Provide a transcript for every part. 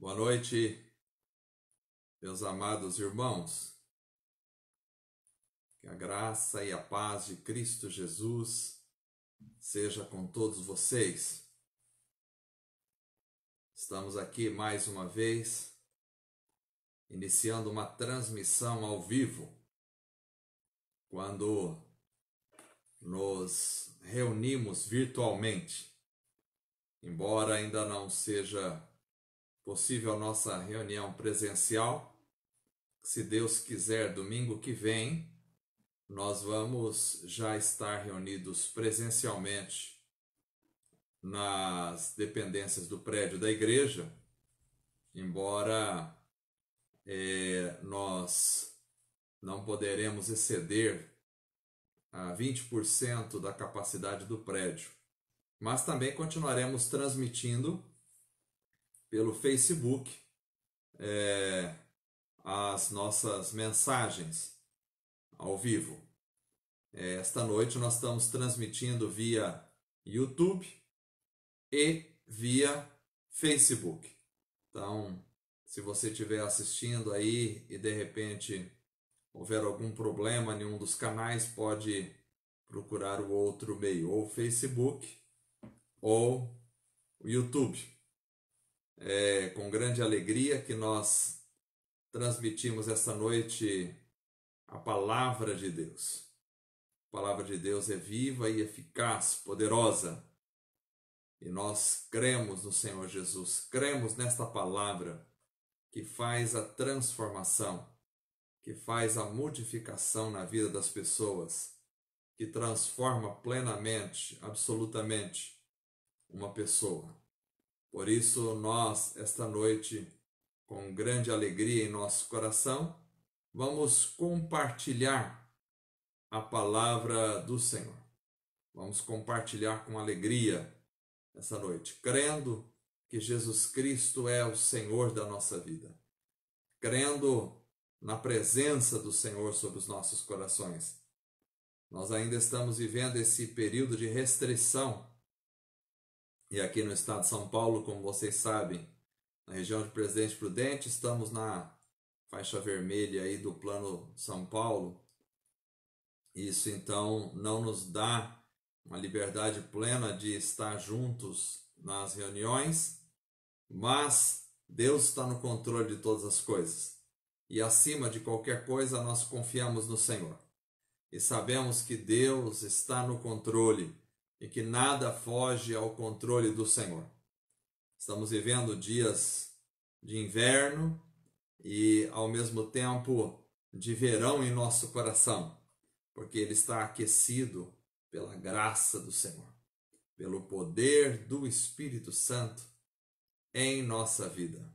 Boa noite, meus amados irmãos. Que a graça e a paz de Cristo Jesus seja com todos vocês. Estamos aqui mais uma vez, iniciando uma transmissão ao vivo, quando nos reunimos virtualmente. Embora ainda não seja possível a nossa reunião presencial, se Deus quiser, domingo que vem, nós vamos já estar reunidos presencialmente nas dependências do prédio da igreja, embora nós não poderemos exceder a 20% da capacidade do prédio, mas também continuaremos transmitindo pelo Facebook as nossas mensagens ao vivo. Esta noite nós estamos transmitindo via YouTube e via Facebook. Então, se você estiver assistindo aí e de repente houver algum problema em um dos canais, pode procurar o outro meio, ou o Facebook ou o YouTube. É com grande alegria que nós transmitimos esta noite a palavra de Deus. A palavra de Deus é viva e eficaz, poderosa. E nós cremos no Senhor Jesus, cremos nesta palavra que faz a transformação, que faz a modificação na vida das pessoas, que transforma plenamente, absolutamente, uma pessoa. Por isso, nós, esta noite, com grande alegria em nosso coração, vamos compartilhar a palavra do Senhor. Vamos compartilhar com alegria essa noite, crendo que Jesus Cristo é o Senhor da nossa vida, crendo na presença do Senhor sobre os nossos corações. Nós ainda estamos vivendo esse período de restrição. E aqui no estado de São Paulo, como vocês sabem, na região de Presidente Prudente, estamos na faixa vermelha aí do Plano São Paulo. Isso então não nos dá uma liberdade plena de estar juntos nas reuniões, mas Deus está no controle de todas as coisas. E acima de qualquer coisa, nós confiamos no Senhor. E sabemos que Deus está no controle e que nada foge ao controle do Senhor. Estamos vivendo dias de inverno e, ao mesmo tempo, de verão em nosso coração, porque ele está aquecido pela graça do Senhor, pelo poder do Espírito Santo em nossa vida.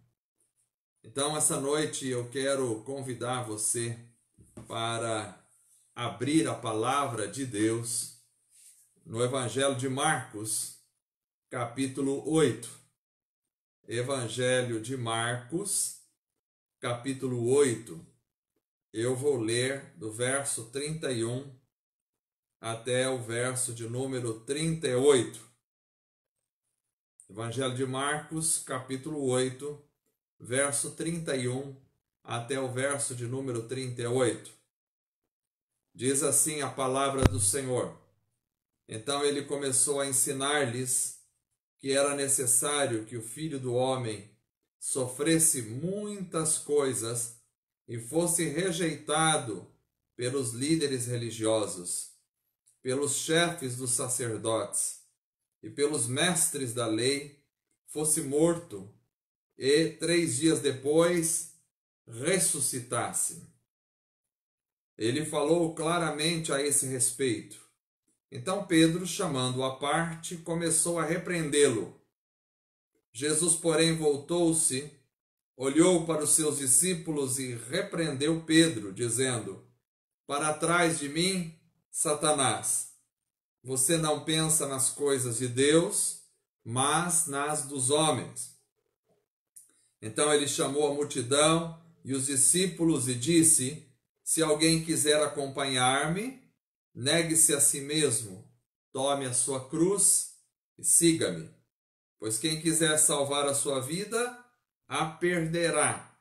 Então, essa noite eu quero convidar você para abrir a palavra de Deus no Evangelho de Marcos, capítulo 8. Evangelho de Marcos, capítulo 8. Eu vou ler do verso 31 até o verso de número 38. Evangelho de Marcos, capítulo 8, verso 31 até o verso de número 38. Diz assim a palavra do Senhor. Então ele começou a ensinar-lhes que era necessário que o Filho do Homem sofresse muitas coisas e fosse rejeitado pelos líderes religiosos, pelos chefes dos sacerdotes e pelos mestres da lei, fosse morto e 3 dias depois ressuscitasse. Ele falou claramente a esse respeito. Então Pedro, chamando-o à parte, começou a repreendê-lo. Jesus, porém, voltou-se, olhou para os seus discípulos e repreendeu Pedro, dizendo: Para trás de mim, Satanás, você não pensa nas coisas de Deus, mas nas dos homens. Então ele chamou a multidão e os discípulos e disse: Se alguém quiser acompanhar-me, negue-se a si mesmo, tome a sua cruz e siga-me. Pois quem quiser salvar a sua vida, a perderá.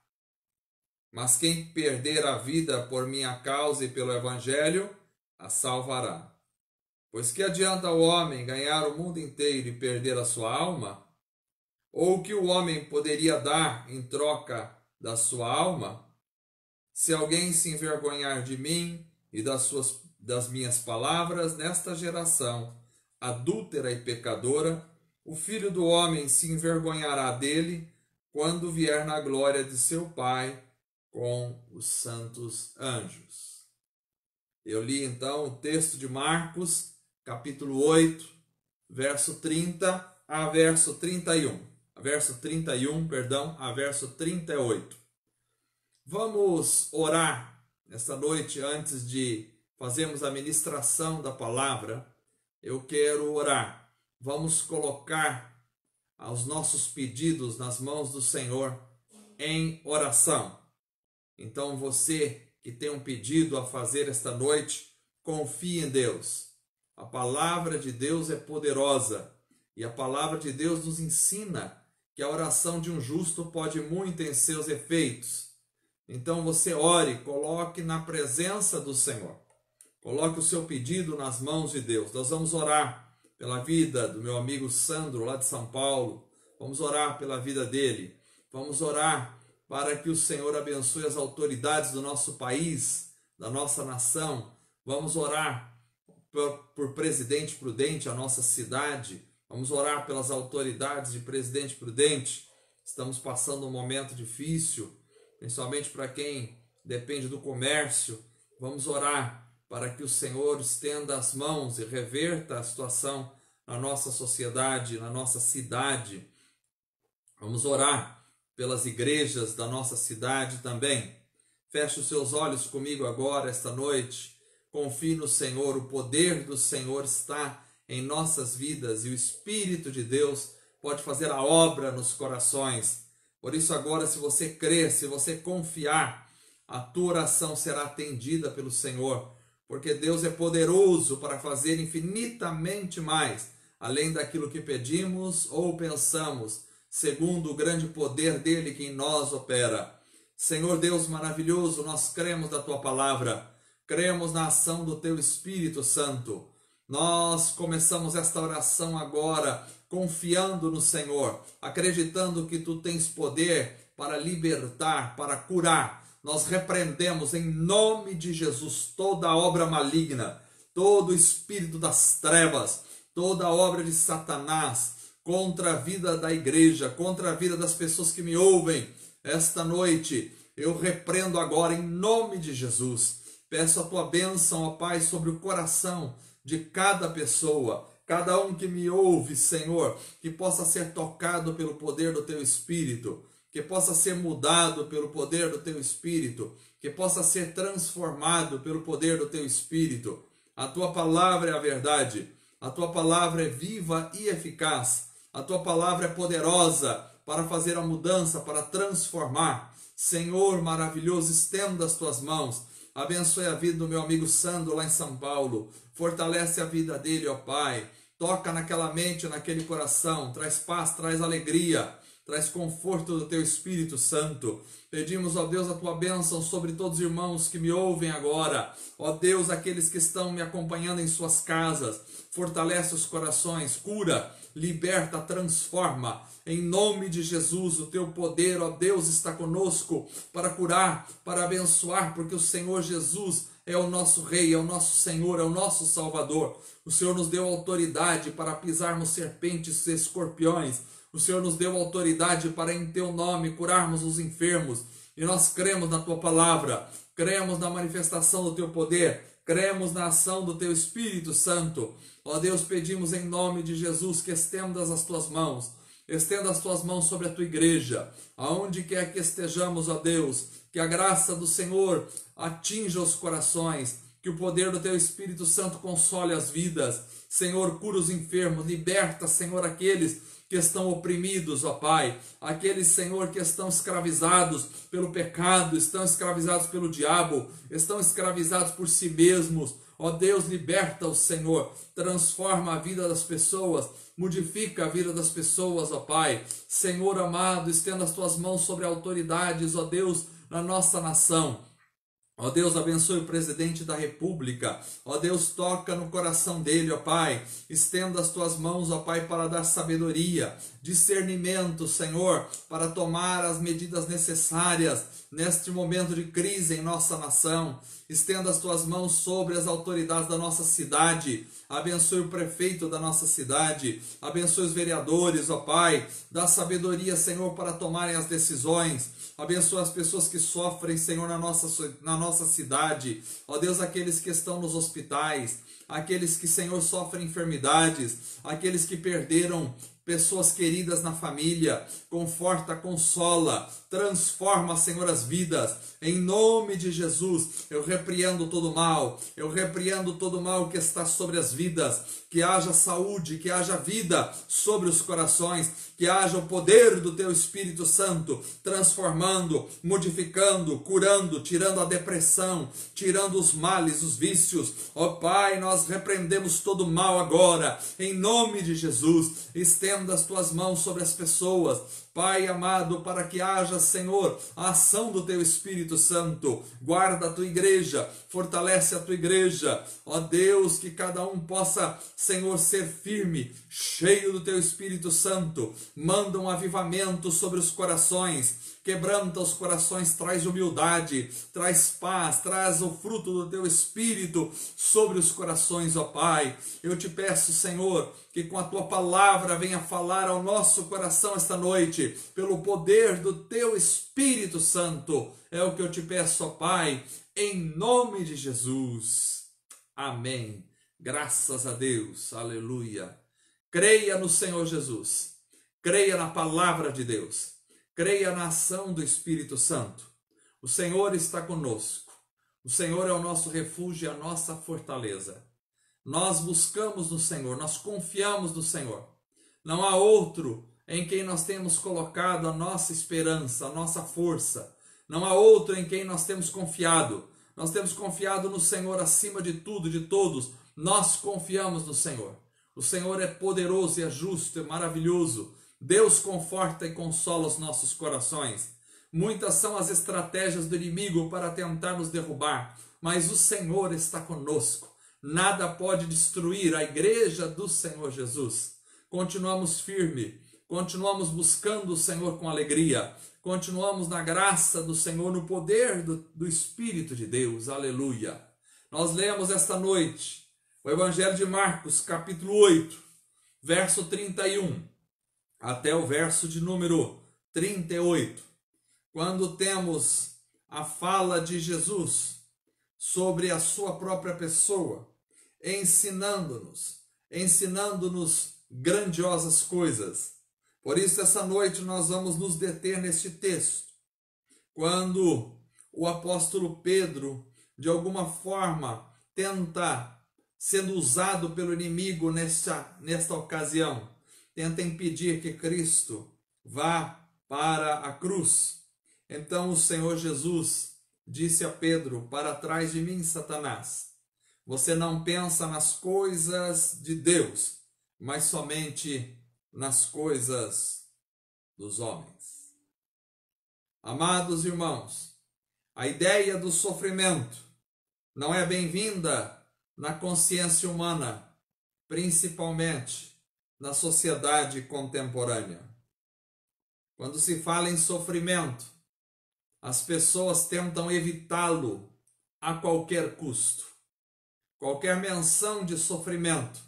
Mas quem perder a vida por minha causa e pelo Evangelho, a salvará. Pois que adianta o homem ganhar o mundo inteiro e perder a sua alma? Ou o que o homem poderia dar em troca da sua alma? Se alguém se envergonhar de mim e das minhas palavras nesta geração adúltera e pecadora, o Filho do Homem se envergonhará dele quando vier na glória de seu Pai com os santos anjos. Eu li então o texto de Marcos, capítulo 8, verso 30 a verso 31. Verso 31, perdão, a verso 38. Vamos orar esta noite antes de fazermos a ministração da palavra. Eu quero orar. Vamos colocar os nossos pedidos nas mãos do Senhor em oração. Então você que tem um pedido a fazer esta noite, confie em Deus. A palavra de Deus é poderosa e a palavra de Deus nos ensina que a oração de um justo pode muito em seus efeitos. Então você ore, coloque na presença do Senhor. Coloque o seu pedido nas mãos de Deus. Nós vamos orar pela vida do meu amigo Sandro, lá de São Paulo. Vamos orar pela vida dele. Vamos orar para que o Senhor abençoe as autoridades do nosso país, da nossa nação. Vamos orar por Presidente Prudente, a nossa cidade. Vamos orar pelas autoridades de Presidente Prudente. Estamos passando um momento difícil, principalmente para quem depende do comércio. Vamos orar para que o Senhor estenda as mãos e reverta a situação na nossa sociedade, na nossa cidade. Vamos orar pelas igrejas da nossa cidade também. Feche os seus olhos comigo agora, esta noite. Confie no Senhor, o poder do Senhor está em nossas vidas e o Espírito de Deus pode fazer a obra nos corações. Por isso agora, se você crer, se você confiar, a tua oração será atendida pelo Senhor, porque Deus é poderoso para fazer infinitamente mais, além daquilo que pedimos ou pensamos, segundo o grande poder dele que em nós opera. Senhor Deus maravilhoso, nós cremos na tua palavra, cremos na ação do teu Espírito Santo. Nós começamos esta oração agora confiando no Senhor, acreditando que tu tens poder para libertar, para curar. Nós repreendemos em nome de Jesus toda obra maligna, todo espírito das trevas, toda obra de Satanás contra a vida da igreja, contra a vida das pessoas que me ouvem esta noite. Eu repreendo agora em nome de Jesus. Peço a tua bênção, ó Pai, sobre o coração de cada pessoa, cada um que me ouve, Senhor, que possa ser tocado pelo poder do teu Espírito, que possa ser mudado pelo poder do teu Espírito, que possa ser transformado pelo poder do teu Espírito. A tua palavra é a verdade, a tua palavra é viva e eficaz, a tua palavra é poderosa para fazer a mudança, para transformar. Senhor maravilhoso, estenda as tuas mãos, abençoe a vida do meu amigo Sandro lá em São Paulo, fortalece a vida dele, ó Pai, toca naquela mente, naquele coração, traz paz, traz alegria, traz conforto do teu Espírito Santo. Pedimos, ó Deus, a tua bênção sobre todos os irmãos que me ouvem agora, ó Deus, aqueles que estão me acompanhando em suas casas, fortalece os corações, cura, liberta, transforma, em nome de Jesus. O teu poder, ó Deus, está conosco para curar, para abençoar, porque o Senhor Jesus é o nosso Rei, é o nosso Senhor, é o nosso Salvador. O Senhor nos deu autoridade para pisarmos serpentes e escorpiões. O Senhor nos deu autoridade para em teu nome curarmos os enfermos. E nós cremos na tua palavra, cremos na manifestação do teu poder, cremos na ação do teu Espírito Santo. Ó Deus, pedimos em nome de Jesus que estendas as tuas mãos. Estenda as tuas mãos sobre a tua igreja, aonde quer que estejamos, ó Deus, que a graça do Senhor atinja os corações, que o poder do teu Espírito Santo console as vidas. Senhor, cura os enfermos, liberta, Senhor, aqueles que estão oprimidos, ó Pai, aqueles, Senhor, que estão escravizados pelo pecado, estão escravizados pelo diabo, estão escravizados por si mesmos. Ó Deus, liberta-os, Senhor, transforma a vida das pessoas, modifica a vida das pessoas, ó Pai. Senhor amado, estenda as tuas mãos sobre autoridades, ó Deus, na nossa nação. Ó Deus, abençoe o presidente da República. Ó Deus, toca no coração dele, ó Pai. Estenda as tuas mãos, ó Pai, para dar sabedoria, discernimento, Senhor, para tomar as medidas necessárias neste momento de crise em nossa nação. Estenda as tuas mãos sobre as autoridades da nossa cidade. Abençoe o prefeito da nossa cidade. Abençoe os vereadores, ó Pai. Dá sabedoria, Senhor, para tomarem as decisões. Abençoa as pessoas que sofrem, Senhor, na nossa cidade. Ó Deus, aqueles que estão nos hospitais, aqueles que, Senhor, sofrem enfermidades, aqueles que perderam pessoas queridas na família. Conforta, consola, transforma, Senhor, as vidas. Em nome de Jesus, eu repreendo todo mal. Eu repreendo todo mal que está sobre as vidas. Que haja saúde, que haja vida sobre os corações. Que haja o poder do Teu Espírito Santo transformando, modificando, curando, tirando a depressão, tirando os males, os vícios. Ó Pai, nós repreendemos todo mal agora, em nome de Jesus. Estenda as Tuas mãos sobre as pessoas, Pai amado, para que haja, Senhor, a ação do Teu Espírito Santo. Guarda a Tua igreja, fortalece a Tua igreja. Ó Deus, que cada um possa, Senhor, ser firme, cheio do Teu Espírito Santo. Manda um avivamento sobre os corações, quebranta os corações, traz humildade, traz paz, traz o fruto do Teu Espírito sobre os corações, ó Pai. Eu te peço, Senhor, que com a Tua palavra venha falar ao nosso coração esta noite, pelo poder do Teu Espírito Santo. É o que eu te peço, ó Pai, em nome de Jesus. Amém. Graças a Deus. Aleluia. Creia no Senhor Jesus. Creia na palavra de Deus. Creia na ação do Espírito Santo. O Senhor está conosco. O Senhor é o nosso refúgio e a nossa fortaleza. Nós buscamos no Senhor, nós confiamos no Senhor. Não há outro em quem nós temos colocado a nossa esperança, a nossa força. Não há outro em quem nós temos confiado. Nós temos confiado no Senhor acima de tudo, de todos. Nós confiamos no Senhor. O Senhor é poderoso e é justo, é maravilhoso. Deus conforta e consola os nossos corações. Muitas são as estratégias do inimigo para tentar nos derrubar, mas o Senhor está conosco. Nada pode destruir a igreja do Senhor Jesus. Continuamos firmes, continuamos buscando o Senhor com alegria, continuamos na graça do Senhor, no poder do Espírito de Deus. Aleluia. Nós lemos esta noite o Evangelho de Marcos, capítulo 8, verso 31, até o verso de número 38, quando temos a fala de Jesus sobre a sua própria pessoa, ensinando-nos grandiosas coisas. Por isso, essa noite nós vamos nos deter neste texto, quando o apóstolo Pedro, de alguma forma, tenta, sendo usado pelo inimigo nesta ocasião, tenta impedir que Cristo vá para a cruz. Então o Senhor Jesus disse a Pedro: para trás de mim, Satanás. Você não pensa nas coisas de Deus, mas somente nas coisas dos homens. Amados irmãos, a ideia do sofrimento não é bem-vinda na consciência humana, principalmente na sociedade contemporânea. Quando se fala em sofrimento, as pessoas tentam evitá-lo a qualquer custo. Qualquer menção de sofrimento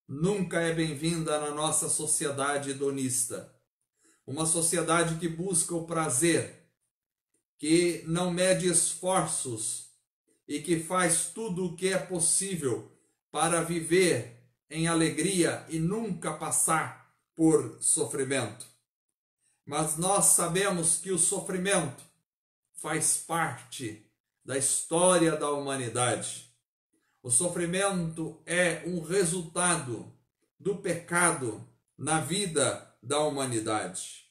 nunca é bem-vinda na nossa sociedade hedonista. Uma sociedade que busca o prazer, que não mede esforços e que faz tudo o que é possível para viver em alegria e nunca passar por sofrimento. Mas nós sabemos que o sofrimento faz parte da história da humanidade. O sofrimento é um resultado do pecado na vida da humanidade.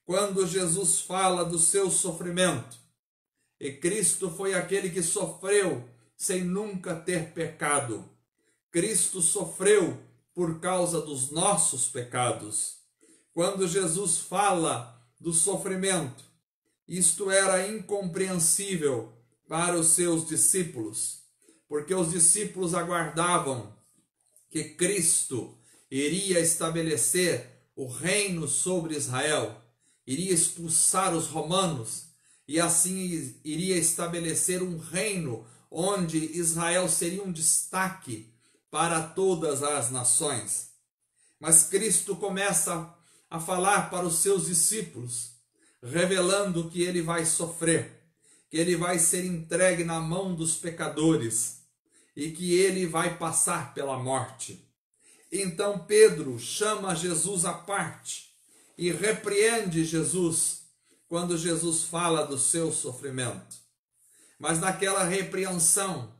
Quando Jesus fala do seu sofrimento, e Cristo foi aquele que sofreu sem nunca ter pecado. Cristo sofreu por causa dos nossos pecados. Quando Jesus fala do sofrimento, isto era incompreensível para os seus discípulos, porque os discípulos aguardavam que Cristo iria estabelecer o reino sobre Israel, iria expulsar os romanos e assim iria estabelecer um reino onde Israel seria um destaque para todas as nações. Mas Cristo começa a falar para os seus discípulos, revelando que ele vai sofrer, que ele vai ser entregue na mão dos pecadores e que ele vai passar pela morte. Então Pedro chama Jesus à parte e repreende Jesus quando Jesus fala do seu sofrimento. Mas naquela repreensão,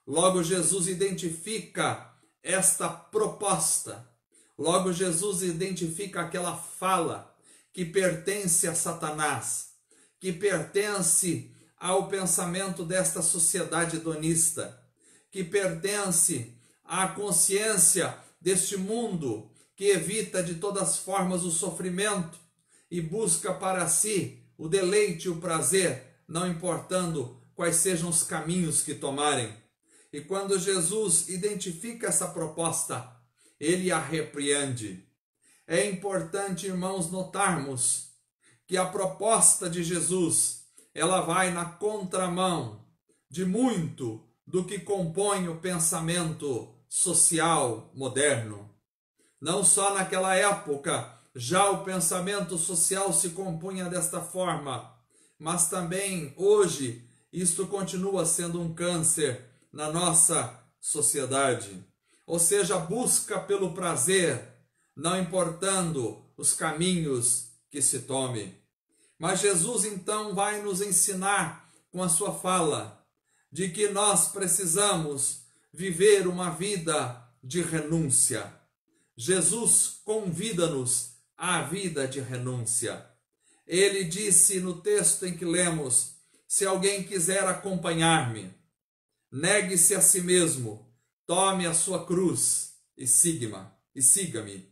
logo Jesus identifica esta proposta, logo Jesus identifica aquela fala que pertence a Satanás, que pertence ao pensamento desta sociedade hedonista, que pertence à consciência deste mundo que evita de todas as formas o sofrimento e busca para si o deleite e o prazer, não importando quais sejam os caminhos que tomarem. E quando Jesus identifica essa proposta, ele a repreende. É importante, irmãos, notarmos que a proposta de Jesus, ela vai na contramão de muito do que compõe o pensamento social moderno. Não só naquela época já o pensamento social se compunha desta forma, mas também hoje isto continua sendo um câncer na nossa sociedade. Ou seja, a busca pelo prazer, não importando os caminhos que se tome. Mas Jesus então vai nos ensinar com a sua fala de que nós precisamos viver uma vida de renúncia. Jesus convida-nos à vida de renúncia. Ele disse no texto em que lemos: se alguém quiser acompanhar-me, negue-se a si mesmo, tome a sua cruz e siga-me.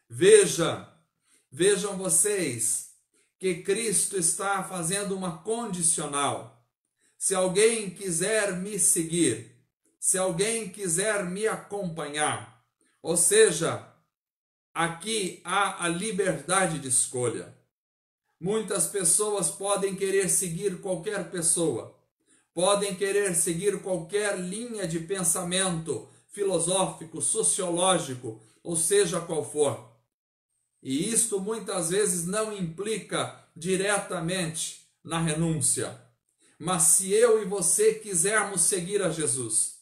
Vejam vocês que Cristo está fazendo uma condicional. Se alguém quiser me seguir, se alguém quiser me acompanhar, ou seja, aqui há a liberdade de escolha. Muitas pessoas podem querer seguir qualquer pessoa, podem querer seguir qualquer linha de pensamento filosófico, sociológico, ou seja qual for. E isto muitas vezes não implica diretamente na renúncia. Mas se eu e você quisermos seguir a Jesus,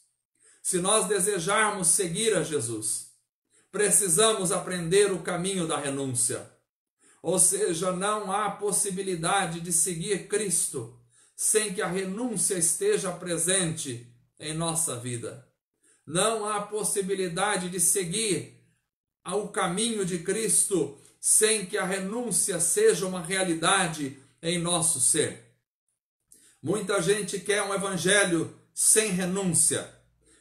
se nós desejarmos seguir a Jesus, precisamos aprender o caminho da renúncia. Ou seja, não há possibilidade de seguir Cristo sem que a renúncia esteja presente em nossa vida. Não há possibilidade de seguir o caminho de Cristo sem que a renúncia seja uma realidade em nosso ser. Muita gente quer um evangelho sem renúncia,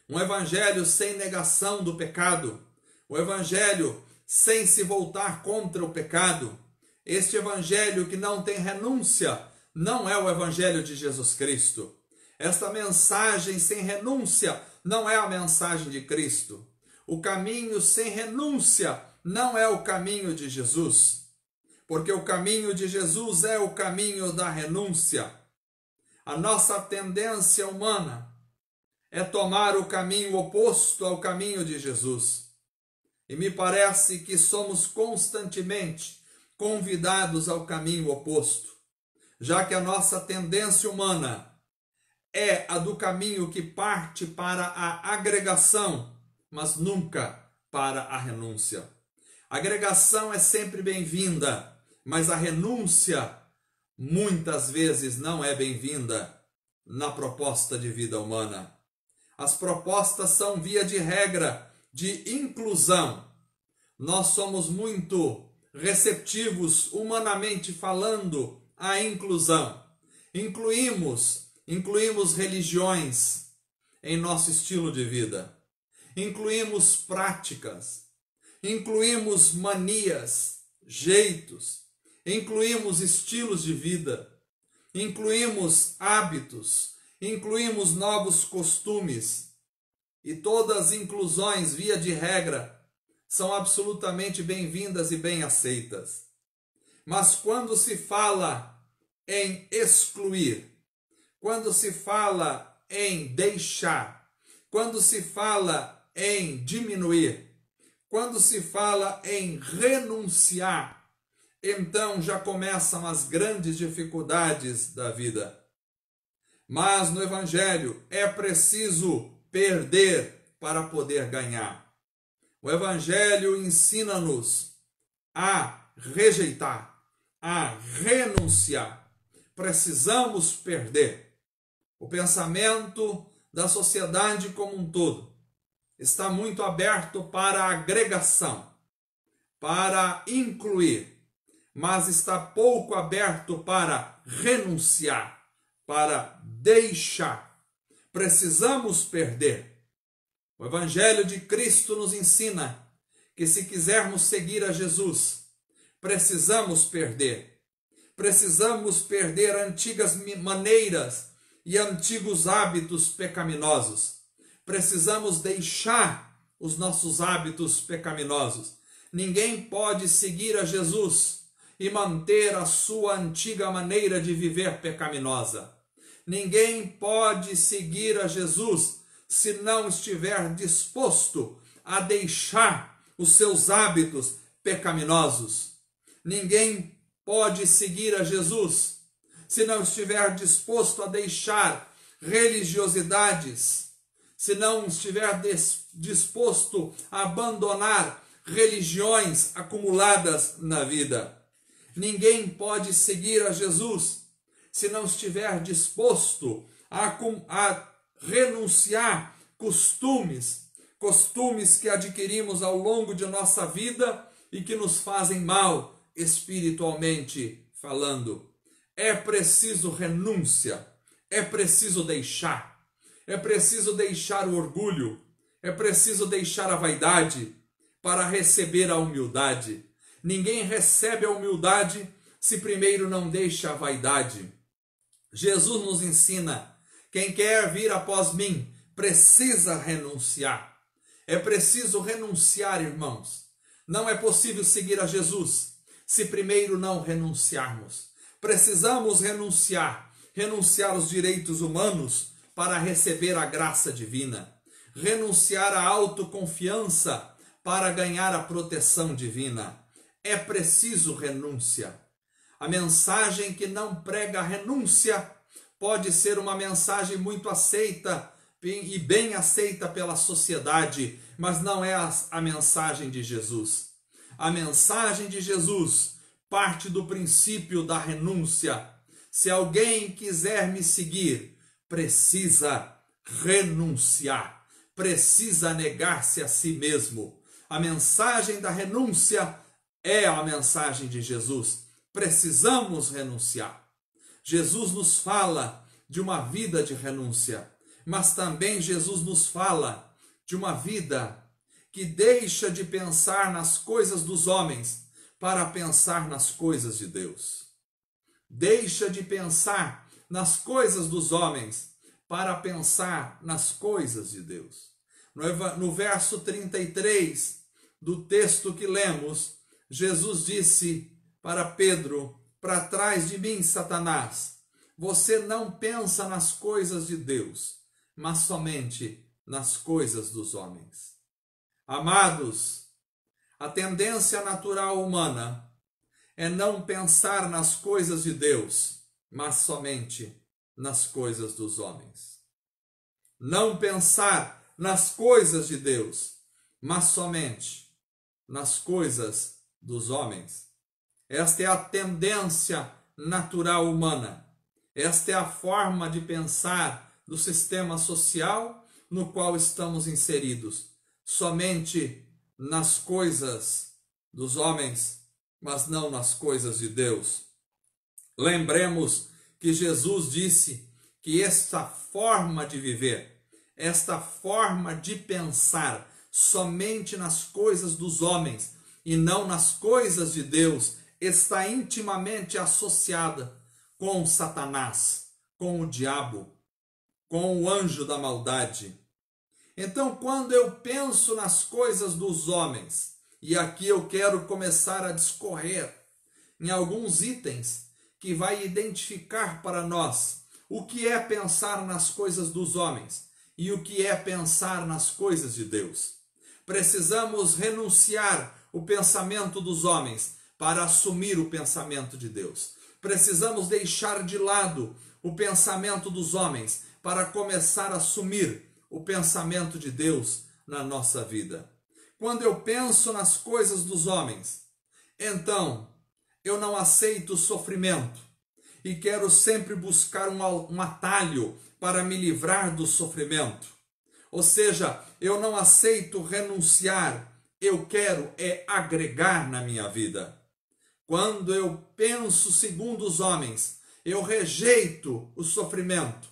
um evangelho sem negação do pecado, um evangelho sem se voltar contra o pecado. Este evangelho que não tem renúncia não é o evangelho de Jesus Cristo. Esta mensagem sem renúncia não é a mensagem de Cristo. O caminho sem renúncia não é o caminho de Jesus, porque o caminho de Jesus é o caminho da renúncia. A nossa tendência humana é tomar o caminho oposto ao caminho de Jesus. E me parece que somos constantemente convidados ao caminho oposto, já que a nossa tendência humana é a do caminho que parte para a agregação, mas nunca para a renúncia. A agregação é sempre bem-vinda, mas a renúncia muitas vezes não é bem-vinda na proposta de vida humana. As propostas são, via de regra, de inclusão. Nós somos muito receptivos, humanamente falando, à inclusão. Incluímos religiões, em nosso estilo de vida. Incluímos práticas, incluímos manias, jeitos, incluímos estilos de vida, incluímos hábitos, incluímos novos costumes. E todas as inclusões, via de regra, são absolutamente bem-vindas e bem aceitas. Mas quando se fala em excluir, quando se fala em deixar, quando se fala em diminuir, quando se fala em renunciar, então já começam as grandes dificuldades da vida. Mas no Evangelho é preciso perder para poder ganhar. O Evangelho ensina-nos a rejeitar, a renunciar. Precisamos perder. O pensamento da sociedade como um todo está muito aberto para a agregação, para incluir, mas está pouco aberto para renunciar, para deixar. Precisamos perder. O Evangelho de Cristo nos ensina que se quisermos seguir a Jesus, precisamos perder. Precisamos perder antigas maneiras e antigos hábitos pecaminosos. Precisamos deixar os nossos hábitos pecaminosos. Ninguém pode seguir a Jesus e manter a sua antiga maneira de viver pecaminosa. Ninguém pode seguir a Jesus se não estiver disposto a deixar os seus hábitos pecaminosos. Ninguém pode seguir a Jesus se não estiver disposto a deixar religiosidades, se não estiver disposto a abandonar religiões acumuladas na vida. Ninguém pode seguir a Jesus se não estiver disposto a renunciar costumes que adquirimos ao longo de nossa vida e que nos fazem mal espiritualmente falando. É preciso renúncia, é preciso deixar. É preciso deixar o orgulho, é preciso deixar a vaidade para receber a humildade. Ninguém recebe a humildade se primeiro não deixa a vaidade. Jesus nos ensina: quem quer vir após mim precisa renunciar. É preciso renunciar, irmãos. Não é possível seguir a Jesus se primeiro não renunciarmos. Precisamos renunciar aos direitos humanos para receber a graça divina, renunciar à autoconfiança para ganhar a proteção divina. É preciso renúncia. A mensagem que não prega renúncia pode ser uma mensagem muito aceita e bem aceita pela sociedade, mas não é a mensagem de Jesus. A mensagem de Jesus parte do princípio da renúncia. Se alguém quiser me seguir, precisa renunciar, precisa negar-se a si mesmo. A mensagem da renúncia é a mensagem de Jesus. Precisamos renunciar. Jesus nos fala de uma vida de renúncia, mas também Jesus nos fala de uma vida que deixa de pensar nas coisas dos homens para pensar nas coisas de Deus. Deixa de pensar nas coisas dos homens para pensar nas coisas de Deus. No verso 33 do texto que lemos, Jesus disse para Pedro: para trás de mim, Satanás, você não pensa nas coisas de Deus, mas somente nas coisas dos homens. Amados, a tendência natural humana é não pensar nas coisas de Deus, mas somente nas coisas dos homens. Não pensar nas coisas de Deus, mas somente nas coisas dos homens. Esta é a tendência natural humana. Esta é a forma de pensar do sistema social no qual estamos inseridos. Somente nas coisas dos homens, mas não nas coisas de Deus. Lembremos que Jesus disse que esta forma de viver, esta forma de pensar somente nas coisas dos homens e não nas coisas de Deus está intimamente associada com Satanás, com o diabo, com o anjo da maldade. Então, quando eu penso nas coisas dos homens, e aqui eu quero começar a discorrer em alguns itens que vai identificar para nós o que é pensar nas coisas dos homens e o que é pensar nas coisas de Deus. Precisamos renunciar o pensamento dos homens para assumir o pensamento de Deus. Precisamos deixar de lado o pensamento dos homens para começar a assumir o pensamento de Deus na nossa vida. Quando eu penso nas coisas dos homens, então eu não aceito o sofrimento e quero sempre buscar um atalho para me livrar do sofrimento. Ou seja, eu não aceito renunciar, eu quero agregar na minha vida. Quando eu penso segundo os homens, eu rejeito o sofrimento.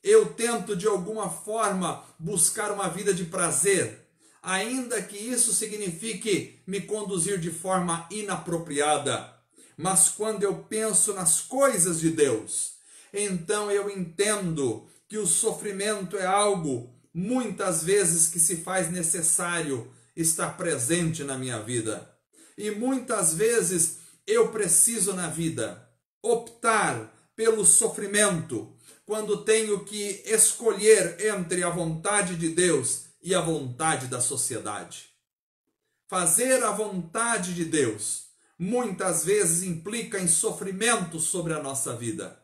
Eu tento de alguma forma buscar uma vida de prazer, ainda que isso signifique me conduzir de forma inapropriada. Mas quando eu penso nas coisas de Deus, então eu entendo que o sofrimento é algo muitas vezes que se faz necessário estar presente na minha vida. E muitas vezes eu preciso na vida optar pelo sofrimento quando tenho que escolher entre a vontade de Deus e a vontade da sociedade. Fazer a vontade de Deus muitas vezes implica em sofrimento sobre a nossa vida,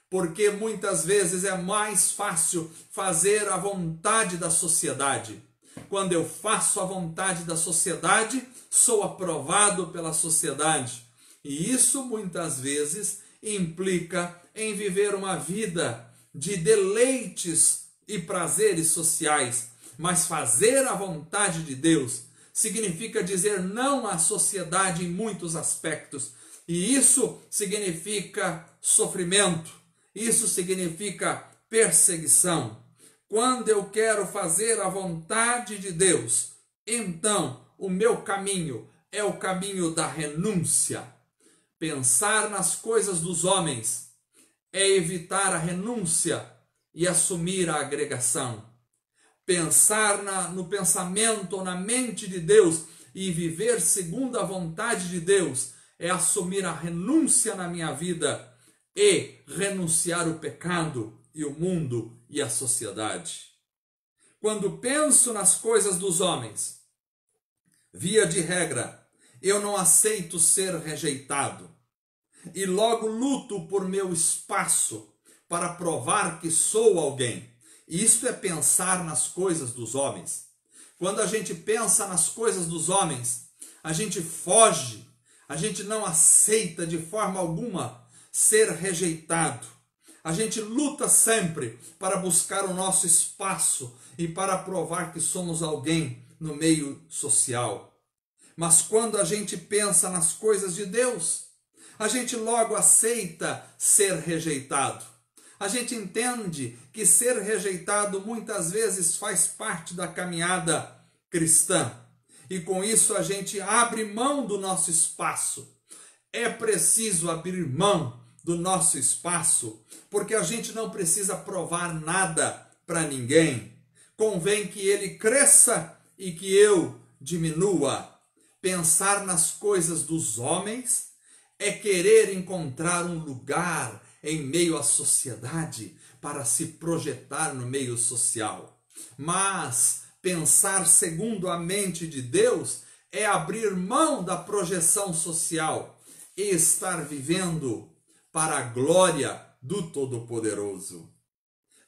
porque muitas vezes é mais fácil fazer a vontade da sociedade. Quando eu faço a vontade da sociedade, sou aprovado pela sociedade, e isso muitas vezes implica em viver uma vida de deleites e prazeres sociais, mas fazer a vontade de Deus significa dizer não à sociedade em muitos aspectos, e isso significa sofrimento, isso significa perseguição. Quando eu quero fazer a vontade de Deus, então o meu caminho é o caminho da renúncia. Pensar nas coisas dos homens é evitar a renúncia e assumir a agregação. Pensar no pensamento ou na mente de Deus e viver segundo a vontade de Deus é assumir a renúncia na minha vida e renunciar o pecado e o mundo e a sociedade. Quando penso nas coisas dos homens, via de regra, eu não aceito ser rejeitado e logo luto por meu espaço para provar que sou alguém. Isto é pensar nas coisas dos homens. Quando a gente pensa nas coisas dos homens, a gente foge, a gente não aceita de forma alguma ser rejeitado. A gente luta sempre para buscar o nosso espaço e para provar que somos alguém no meio social. Mas quando a gente pensa nas coisas de Deus, a gente logo aceita ser rejeitado. A gente entende que ser rejeitado muitas vezes faz parte da caminhada cristã. E com isso a gente abre mão do nosso espaço. É preciso abrir mão do nosso espaço, porque a gente não precisa provar nada para ninguém. Convém que ele cresça e que eu diminua. Pensar nas coisas dos homens é querer encontrar um lugar em meio à sociedade para se projetar no meio social. Mas pensar segundo a mente de Deus é abrir mão da projeção social e estar vivendo para a glória do Todo-Poderoso.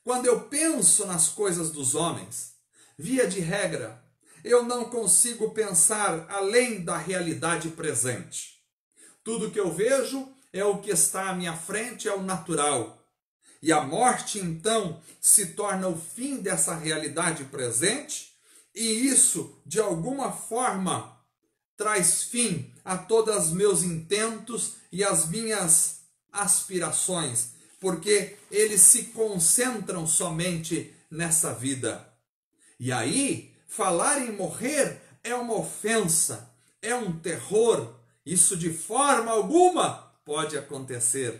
Quando eu penso nas coisas dos homens, via de regra, eu não consigo pensar além da realidade presente. Tudo que eu vejo é o que está à minha frente, é o natural. E a morte, então, se torna o fim dessa realidade presente, e isso, de alguma forma, traz fim a todos os meus intentos e as minhas aspirações, porque eles se concentram somente nessa vida. E aí, falar em morrer é uma ofensa, é um terror. Isso de forma alguma pode acontecer.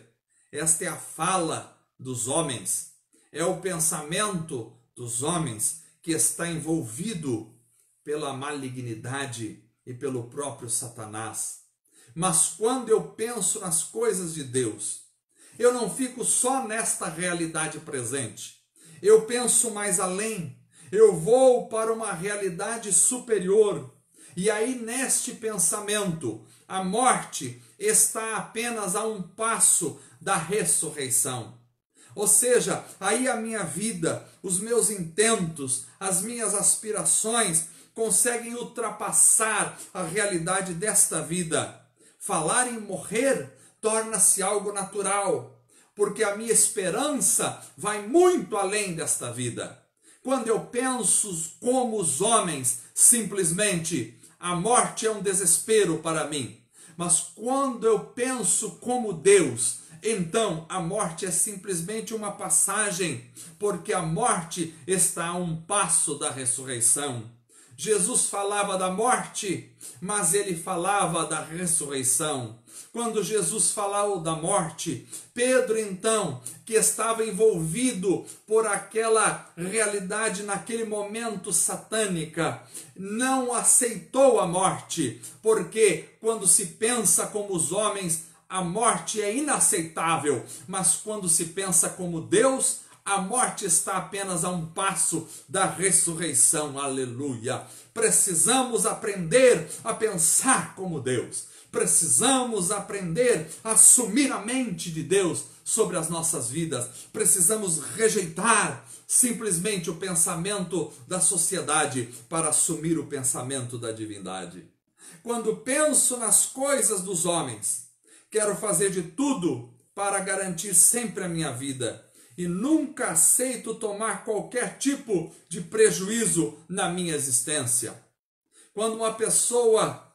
Esta é a fala dos homens, é o pensamento dos homens que está envolvido pela malignidade e pelo próprio Satanás. Mas quando eu penso nas coisas de Deus, eu não fico só nesta realidade presente. Eu penso mais além. Eu vou para uma realidade superior. E aí, neste pensamento, a morte está apenas a um passo da ressurreição. Ou seja, aí a minha vida, os meus intentos, as minhas aspirações conseguem ultrapassar a realidade desta vida. Falar em morrer torna-se algo natural, porque a minha esperança vai muito além desta vida. Quando eu penso como os homens, simplesmente, a morte é um desespero para mim. Mas quando eu penso como Deus, então a morte é simplesmente uma passagem, porque a morte está a um passo da ressurreição. Jesus falava da morte, mas ele falava da ressurreição. Quando Jesus falou da morte, Pedro então, que estava envolvido por aquela realidade naquele momento satânica, não aceitou a morte, porque quando se pensa como os homens, a morte é inaceitável, mas quando se pensa como Deus, a morte está apenas a um passo da ressurreição. Aleluia! Precisamos aprender a pensar como Deus. Precisamos aprender a assumir a mente de Deus sobre as nossas vidas. Precisamos rejeitar simplesmente o pensamento da sociedade para assumir o pensamento da divindade. Quando penso nas coisas dos homens, quero fazer de tudo para garantir sempre a minha vida. E nunca aceito tomar qualquer tipo de prejuízo na minha existência. Quando uma pessoa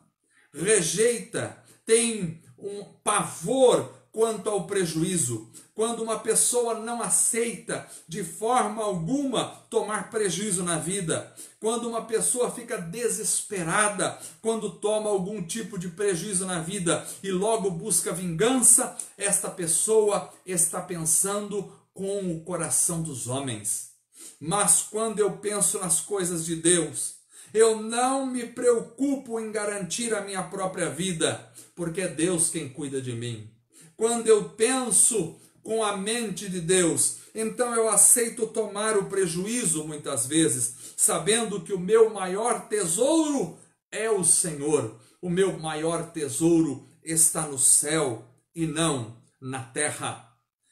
rejeita, tem um pavor quanto ao prejuízo, quando uma pessoa não aceita de forma alguma tomar prejuízo na vida, quando uma pessoa fica desesperada quando toma algum tipo de prejuízo na vida e logo busca vingança, esta pessoa está pensando com o coração dos homens. Mas quando eu penso nas coisas de Deus, eu não me preocupo em garantir a minha própria vida, porque é Deus quem cuida de mim. Quando eu penso com a mente de Deus, então eu aceito tomar o prejuízo muitas vezes, sabendo que o meu maior tesouro é o Senhor. O meu maior tesouro está no céu e não na terra.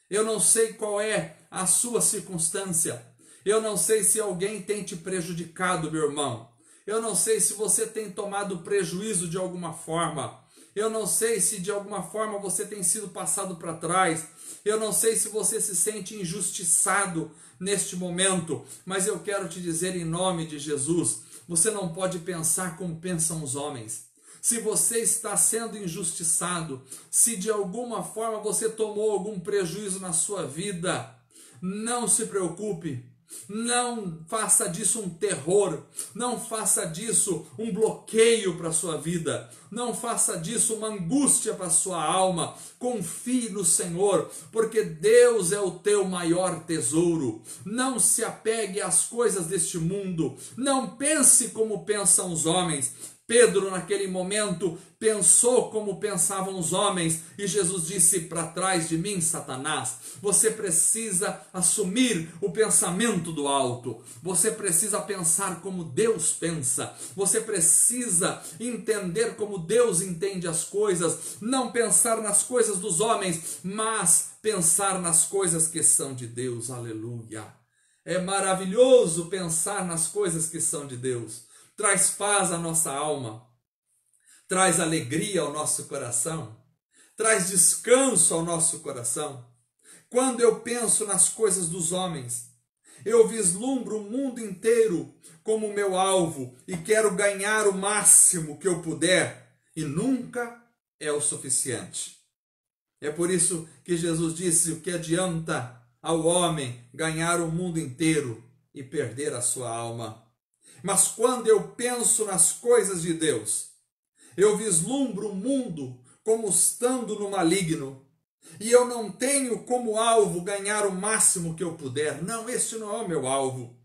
Eu não sei qual é a sua circunstância. Eu não sei se alguém tem te prejudicado, meu irmão. Eu não sei se você tem tomado prejuízo de alguma forma. Eu não sei se de alguma forma você tem sido passado para trás. Eu não sei se você se sente injustiçado neste momento. Mas eu quero te dizer em nome de Jesus, você não pode pensar como pensam os homens. Se você está sendo injustiçado, se de alguma forma você tomou algum prejuízo na sua vida, não se preocupe, não faça disso um terror, não faça disso um bloqueio para a sua vida, não faça disso uma angústia para a sua alma. Confie no Senhor, porque Deus é o teu maior tesouro. Não se apegue às coisas deste mundo, não pense como pensam os homens. Pedro, naquele momento, pensou como pensavam os homens, e Jesus disse: para trás de mim, Satanás. Você precisa assumir o pensamento do alto, você precisa pensar como Deus pensa, você precisa entender como Deus entende as coisas, não pensar nas coisas dos homens, mas pensar nas coisas que são de Deus. Aleluia! É maravilhoso pensar nas coisas que são de Deus. Traz paz à nossa alma, traz alegria ao nosso coração, traz descanso ao nosso coração. Quando eu penso nas coisas dos homens, eu vislumbro o mundo inteiro como meu alvo e quero ganhar o máximo que eu puder, e nunca é o suficiente. É por isso que Jesus disse: o que adianta ao homem ganhar o mundo inteiro e perder a sua alma. Mas quando eu penso nas coisas de Deus, eu vislumbro o mundo como estando no maligno. E eu não tenho como alvo ganhar o máximo que eu puder. Não, este não é o meu alvo.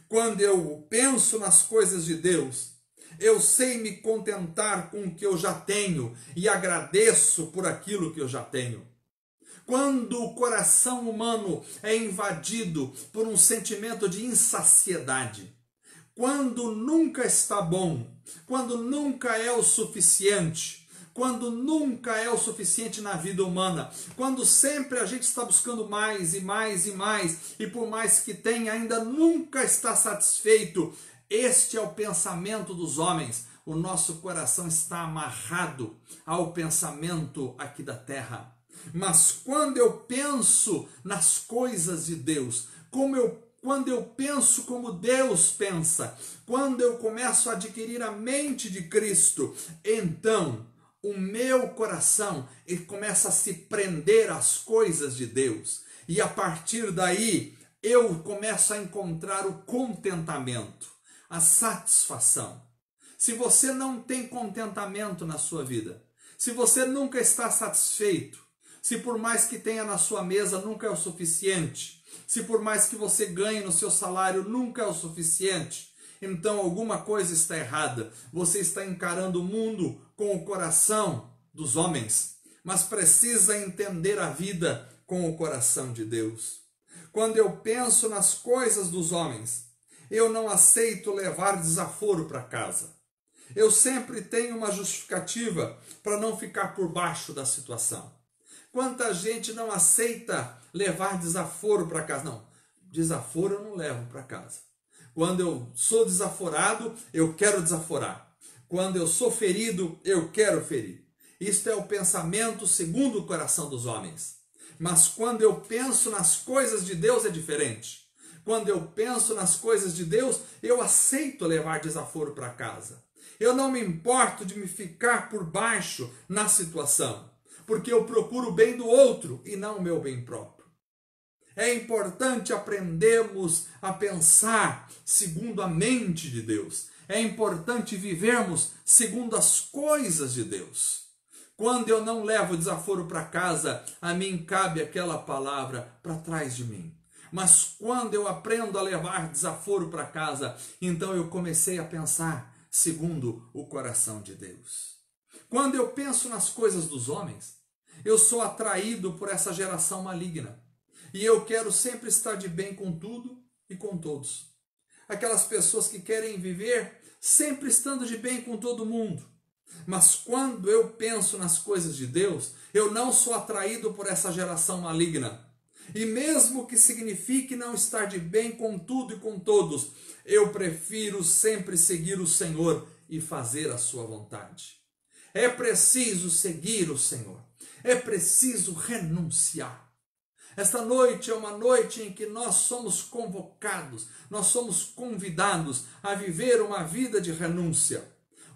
Quando eu penso nas coisas de Deus, eu sei me contentar com o que eu já tenho e agradeço por aquilo que eu já tenho. Quando o coração humano é invadido por um sentimento de insaciedade, quando nunca está bom, quando nunca é o suficiente, quando nunca é o suficiente na vida humana, quando sempre a gente está buscando mais e mais e mais, e por mais que tenha, ainda nunca está satisfeito. Este é o pensamento dos homens. O nosso coração está amarrado ao pensamento aqui da terra. Mas quando eu penso nas coisas de Deus, quando eu penso como Deus pensa, quando eu começo a adquirir a mente de Cristo, então o meu coração começa a se prender às coisas de Deus. E a partir daí eu começo a encontrar o contentamento, a satisfação. Se você não tem contentamento na sua vida, se você nunca está satisfeito, se por mais que tenha na sua mesa nunca é o suficiente, se por mais que você ganhe no seu salário nunca é o suficiente, então alguma coisa está errada. Você está encarando o mundo com o coração dos homens, mas precisa entender a vida com o coração de Deus. Quando eu penso nas coisas dos homens, eu não aceito levar desaforo para casa. Eu sempre tenho uma justificativa para não ficar por baixo da situação. Quanta gente não aceita levar desaforo para casa? Não, desaforo eu não levo para casa. Quando eu sou desaforado, eu quero desaforar. Quando eu sou ferido, eu quero ferir. Isto é o pensamento segundo o coração dos homens. Mas quando eu penso nas coisas de Deus é diferente. Quando eu penso nas coisas de Deus, eu aceito levar desaforo para casa. Eu não me importo de me ficar por baixo na situação, porque eu procuro o bem do outro e não o meu bem próprio. É importante aprendermos a pensar segundo a mente de Deus. É importante vivermos segundo as coisas de Deus. Quando eu não levo desaforo para casa, a mim cabe aquela palavra para trás de mim. Mas quando eu aprendo a levar desaforo para casa, então eu comecei a pensar segundo o coração de Deus. Quando eu penso nas coisas dos homens, eu sou atraído por essa geração maligna. E eu quero sempre estar de bem com tudo e com todos. Aquelas pessoas que querem viver sempre estando de bem com todo mundo. Mas quando eu penso nas coisas de Deus, eu não sou atraído por essa geração maligna. E mesmo que signifique não estar de bem com tudo e com todos, eu prefiro sempre seguir o Senhor e fazer a sua vontade. É preciso seguir o Senhor. É preciso renunciar. Esta noite é uma noite em que nós somos convocados, nós somos convidados a viver uma vida de renúncia.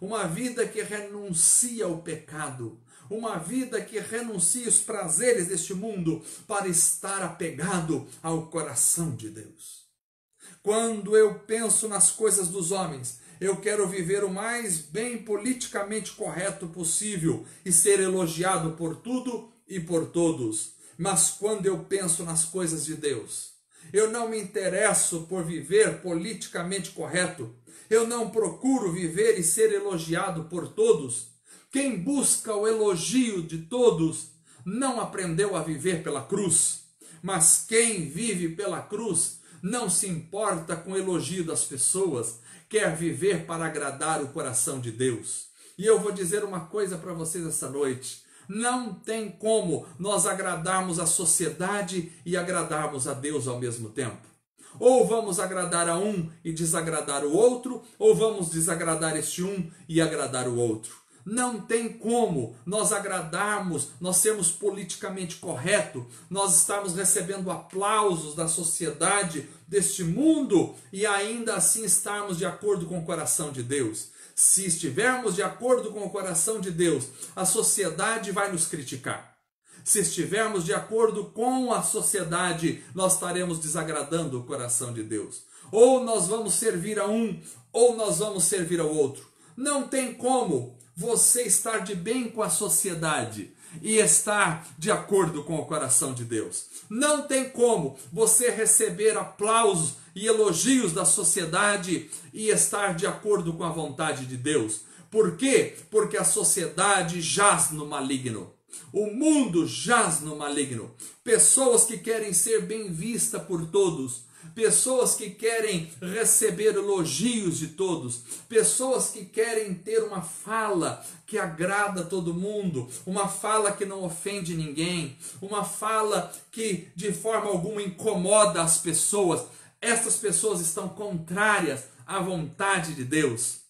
Uma vida que renuncia ao pecado. Uma vida que renuncia os prazeres deste mundo para estar apegado ao coração de Deus. Quando eu penso nas coisas dos homens, eu quero viver o mais bem politicamente correto possível e ser elogiado por tudo e por todos. Mas quando eu penso nas coisas de Deus, eu não me interesso por viver politicamente correto. Eu não procuro viver e ser elogiado por todos. Quem busca o elogio de todos não aprendeu a viver pela cruz. Mas quem vive pela cruz não se importa com o elogio das pessoas, quer viver para agradar o coração de Deus. E eu vou dizer uma coisa para vocês essa noite. Não tem como nós agradarmos a sociedade e agradarmos a Deus ao mesmo tempo. Ou vamos agradar a um e desagradar o outro, ou vamos desagradar este um e agradar o outro. Não tem como nós agradarmos, nós sermos politicamente corretos, nós estarmos recebendo aplausos da sociedade, deste mundo, e ainda assim estarmos de acordo com o coração de Deus. Se estivermos de acordo com o coração de Deus, a sociedade vai nos criticar. Se estivermos de acordo com a sociedade, nós estaremos desagradando o coração de Deus. ou nós vamos servir a um, ou nós vamos servir ao outro. Não tem como você estar de bem com a sociedade e estar de acordo com o coração de Deus. Não tem como você receber aplausos e elogios da sociedade e estar de acordo com a vontade de Deus. Por quê? Porque a sociedade jaz no maligno. O mundo jaz no maligno. Pessoas que querem ser bem vistas por todos. Pessoas que querem receber elogios de todos, pessoas que querem ter uma fala que agrada todo mundo, uma fala que não ofende ninguém, uma fala que de forma alguma incomoda as pessoas. Essas pessoas estão contrárias à vontade de Deus.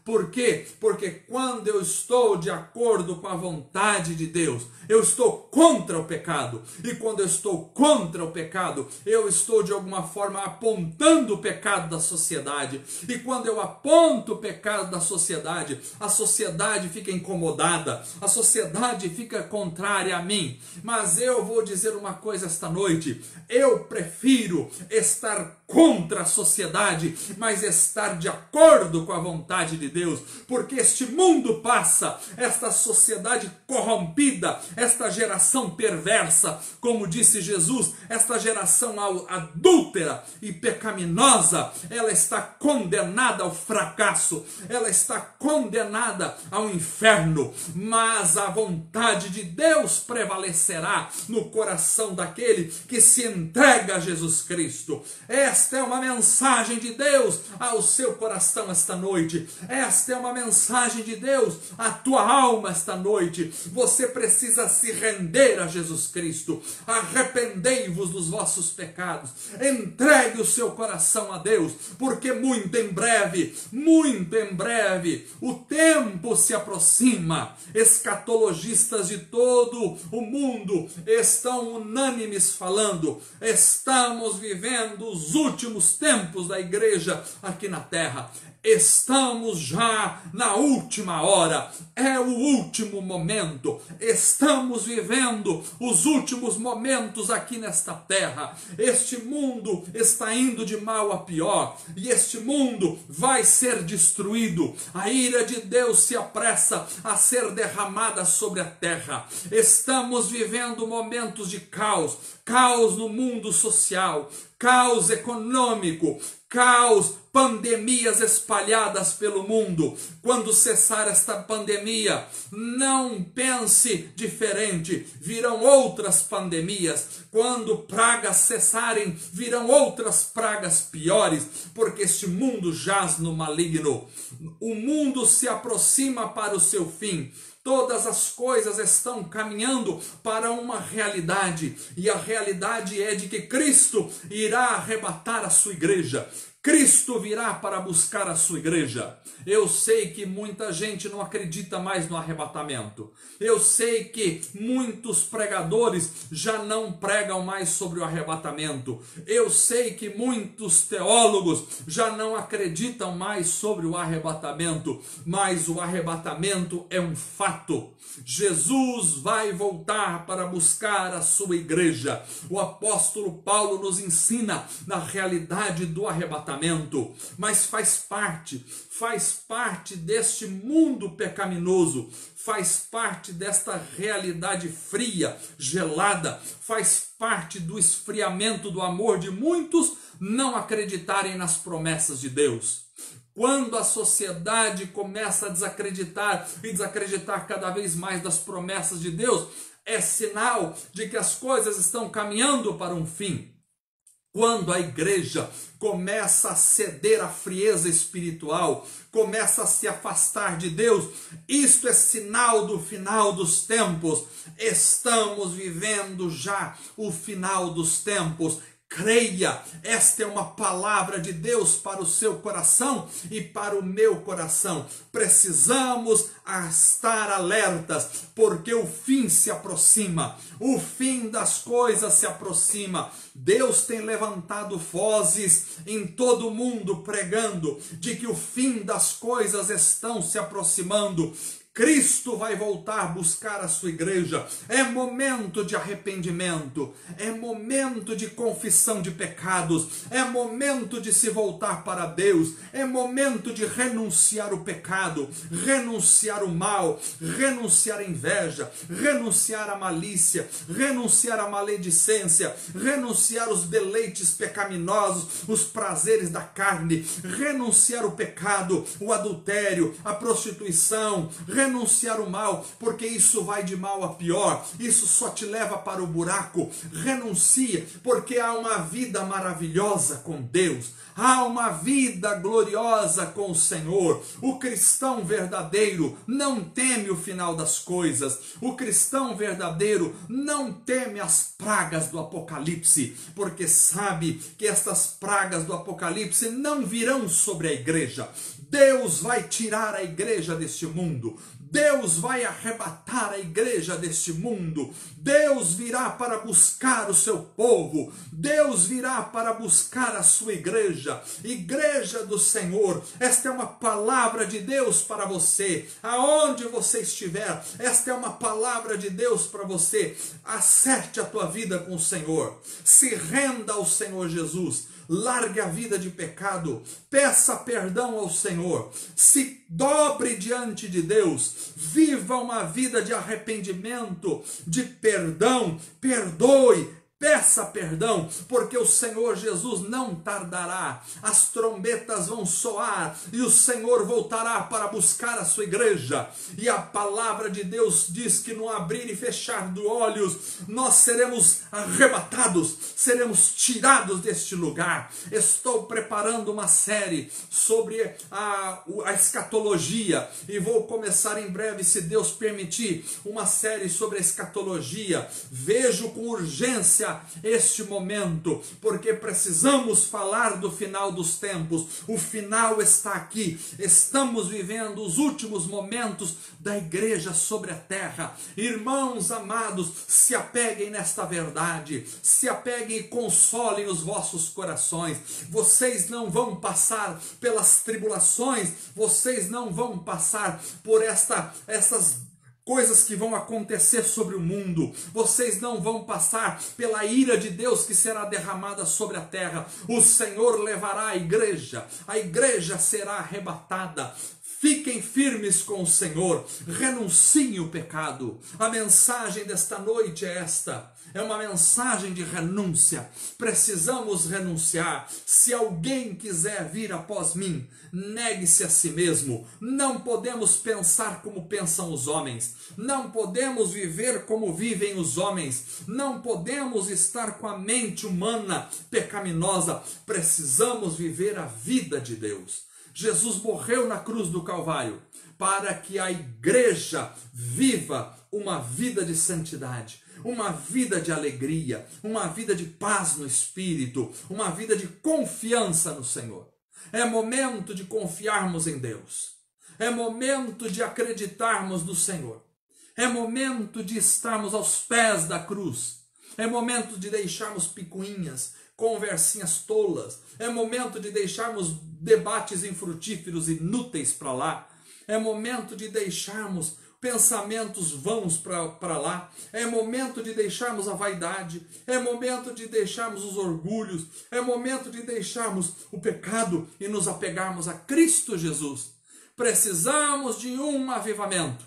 Por quê? Porque quando eu estou de acordo com a vontade de Deus, eu estou contra o pecado. E quando eu estou contra o pecado, eu estou de alguma forma apontando o pecado da sociedade. E quando eu aponto o pecado da sociedade, a sociedade fica incomodada, a sociedade fica contrária a mim. Mas eu vou dizer uma coisa esta noite: eu prefiro estar contra a sociedade, mas estar de acordo com a vontade de Deus, porque este mundo passa, esta sociedade corrompida, esta geração perversa, como disse Jesus, esta geração adúltera e pecaminosa, ela está condenada ao fracasso, ela está condenada ao inferno, mas a vontade de Deus prevalecerá no coração daquele que se entrega a Jesus Cristo. Esta é uma mensagem de Deus ao seu coração esta noite. Esta é uma mensagem de Deus à tua alma esta noite. Você precisa se render a Jesus Cristo. Arrependei-vos dos vossos pecados. Entregue o seu coração a Deus, porque muito em breve, o tempo se aproxima. Escatologistas de todo o mundo estão unânimes falando: estamos vivendo os últimos tempos da igreja aqui na terra. Estamos já na última hora, é o último momento, estamos vivendo os últimos momentos aqui nesta terra. Este mundo está indo de mal a pior e este mundo vai ser destruído. A ira de Deus se apressa a ser derramada sobre a terra. Estamos vivendo momentos de caos, caos no mundo social, caos econômico, caos, pandemias espalhadas pelo mundo. Quando cessar esta pandemia, não pense diferente, virão outras pandemias. Quando pragas cessarem, virão outras pragas piores, porque este mundo jaz no maligno. O mundo se aproxima para o seu fim. Todas as coisas estão caminhando para uma realidade, e a realidade é de que Cristo irá arrebatar a sua igreja. Cristo virá para buscar a sua igreja. Eu sei que muita gente não acredita mais no arrebatamento. Eu sei que muitos pregadores já não pregam mais sobre o arrebatamento. Eu sei que muitos teólogos já não acreditam mais sobre o arrebatamento. Mas o arrebatamento é um fato. Jesus vai voltar para buscar a sua igreja. O apóstolo Paulo nos ensina na realidade do arrebatamento. Mas faz parte deste mundo pecaminoso, faz parte desta realidade fria, gelada, faz parte do esfriamento do amor de muitos não acreditarem nas promessas de Deus. Quando a sociedade começa a desacreditar cada vez mais das promessas de Deus, é sinal de que as coisas estão caminhando para um fim. Quando a igreja começa a ceder à frieza espiritual, começa a se afastar de Deus, isto é sinal do final dos tempos. Estamos vivendo já o final dos tempos. Creia, esta é uma palavra de Deus para o seu coração e para o meu coração. Precisamos estar alertas, porque o fim se aproxima, o fim das coisas se aproxima. Deus tem levantado vozes em todo o mundo pregando de que o fim das coisas estão se aproximando. Cristo vai voltar a buscar a sua igreja. É momento de arrependimento, é momento de confissão de pecados, é momento de se voltar para Deus, é momento de renunciar o pecado, renunciar o mal, renunciar a inveja, renunciar a malícia, renunciar a maledicência, renunciar os deleites pecaminosos, os prazeres da carne, renunciar o pecado, o adultério, a prostituição, renunciar o mal, porque isso vai de mal a pior, isso só te leva para o buraco. Renuncia, porque há uma vida maravilhosa com Deus, há uma vida gloriosa com o Senhor. O cristão verdadeiro não teme o final das coisas, o cristão verdadeiro não teme as pragas do Apocalipse, porque sabe que estas pragas do Apocalipse não virão sobre a igreja. Deus vai tirar a igreja deste mundo, Deus vai arrebatar a igreja deste mundo, Deus virá para buscar o seu povo, Deus virá para buscar a sua igreja, igreja do Senhor. Esta é uma palavra de Deus para você, aonde você estiver, esta é uma palavra de Deus para você. Acerte a tua vida com o Senhor, se renda ao Senhor Jesus, largue a vida de pecado, peça perdão ao Senhor, se dobre diante de Deus, viva uma vida de arrependimento, de perdão, perdoe, peça perdão, porque o Senhor Jesus não tardará, as trombetas vão soar e o Senhor voltará para buscar a sua igreja. E a palavra de Deus diz que no abrir e fechar dos olhos nós seremos arrebatados, seremos tirados deste lugar. Estou preparando uma série sobre a escatologia e vou começar em breve, se Deus permitir, uma série sobre a escatologia. Vejo com urgência este momento, porque precisamos falar do final dos tempos. O final está aqui, estamos vivendo os últimos momentos da igreja sobre a terra. Irmãos amados, se apeguem nesta verdade, se apeguem e consolem os vossos corações. Vocês não vão passar pelas tribulações, vocês não vão passar por essas coisas que vão acontecer sobre o mundo, vocês não vão passar pela ira de Deus que será derramada sobre a terra. O Senhor levará a igreja será arrebatada. Fiquem firmes com o Senhor, renunciem o pecado. A mensagem desta noite é esta, é uma mensagem de renúncia. Precisamos renunciar. Se alguém quiser vir após mim, negue-se a si mesmo. Não podemos pensar como pensam os homens, não podemos viver como vivem os homens, não podemos estar com a mente humana pecaminosa. Precisamos viver a vida de Deus. Jesus morreu na cruz do Calvário para que a igreja viva uma vida de santidade, uma vida de alegria, uma vida de paz no espírito, uma vida de confiança no Senhor. É momento de confiarmos em Deus, é momento de acreditarmos no Senhor, é momento de estarmos aos pés da cruz, é momento de deixarmos picuinhas, conversinhas tolas, é momento de deixarmos debates infrutíferos, inúteis para lá, é momento de deixarmos pensamentos vãos para lá, é momento de deixarmos a vaidade, é momento de deixarmos os orgulhos, é momento de deixarmos o pecado e nos apegarmos a Cristo Jesus. Precisamos de um avivamento,